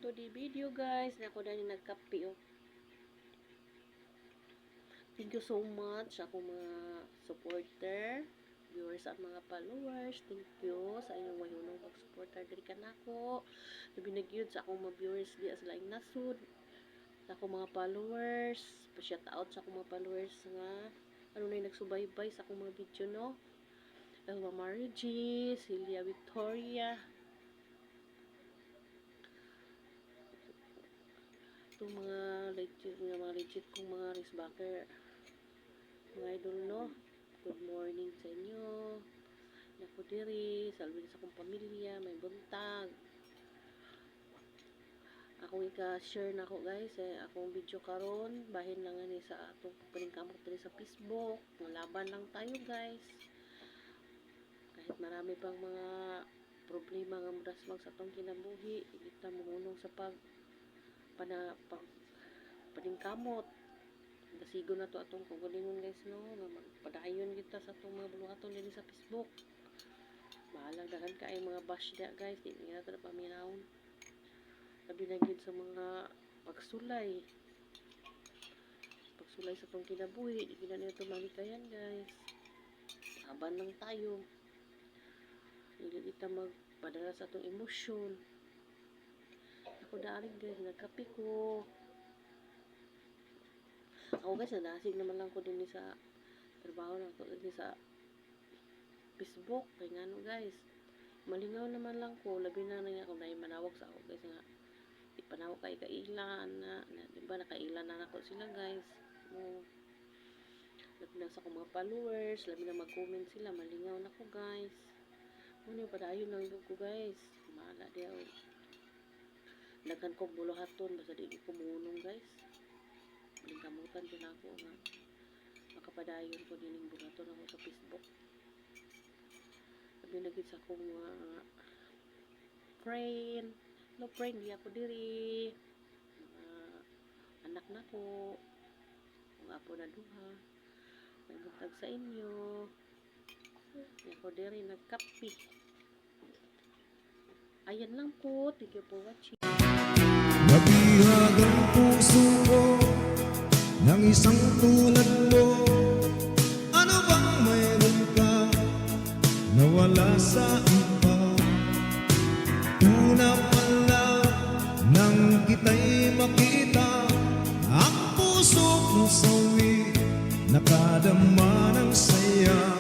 ko di video guys. Ako na ni nagkape oh. Thank you so much ako mga supporter, viewers at mga followers. Thank you sa inyong mahunong pag-supporter diri kanako. Labi na gyud sa akong mga viewers di as laing nasud. Sa akong mga followers, pa-shout out sa akong mga followers nga ano na nagsubaybay sa akong mga video no. Elma Marie G, Celia Victoria, itong mga legit kong mga risbacker, mga idol no. Good morning sa inyo. Naku diri, salve sa akong pamilya, may buntag. Akong ika-share na ako guys, akong video karon bahin lang ani sa atong paningkamot diri sa Facebook. Laban lang tayo guys. Kahit marami pang mga problema nga mudasmag sa atong kinabuhi, kita munong sa paningkamot. Dasigo na to atong kagalingon guys no, nga magpadayon kita sa atong mga buluhaton diri sa Facebook. Bahala dagan kay mga bash dia guys, di na nato paminawon. Labi na gid sa mga pagsulay sa atong kinabuhi, di gid na ito malikayan guys. Laban lang tayo. Hindi kita magpadala sa atong emosyon. Ako daalig guys, nagkape ko. Ako guys, nadasig naman lang ko din sa trabaho lang ko din sa Facebook. Kaya nga no guys, malingaw naman lang ko. Labi na nga ako na manawag sa ako guys nga. Ipanawag kay kailan na diba nakailan na ako sila guys. Labi na sa akong mga followers, labi na mag-comment sila, malingaw na ko guys. Muna yung padayon lang ko guys. Maala diya o. Nagkan ko buluhaton, basta di ko munong guys. Kamutan din ako nga makapadayon ko din yung bulaton ako sa Facebook. Sabi na sa akong mga friend, no friend, di ako diri anak na ko mga apo na duha nagbutag sa inyo di ako diri nagkape. Ayan lang po, thank you for watching. Nabihag ang puso ko ng isang tulad mo. Ano bang mayroon ka na wala sa iba? Una pa lang nang kita'y makita, ang puso kong sawi nakadama ng saya.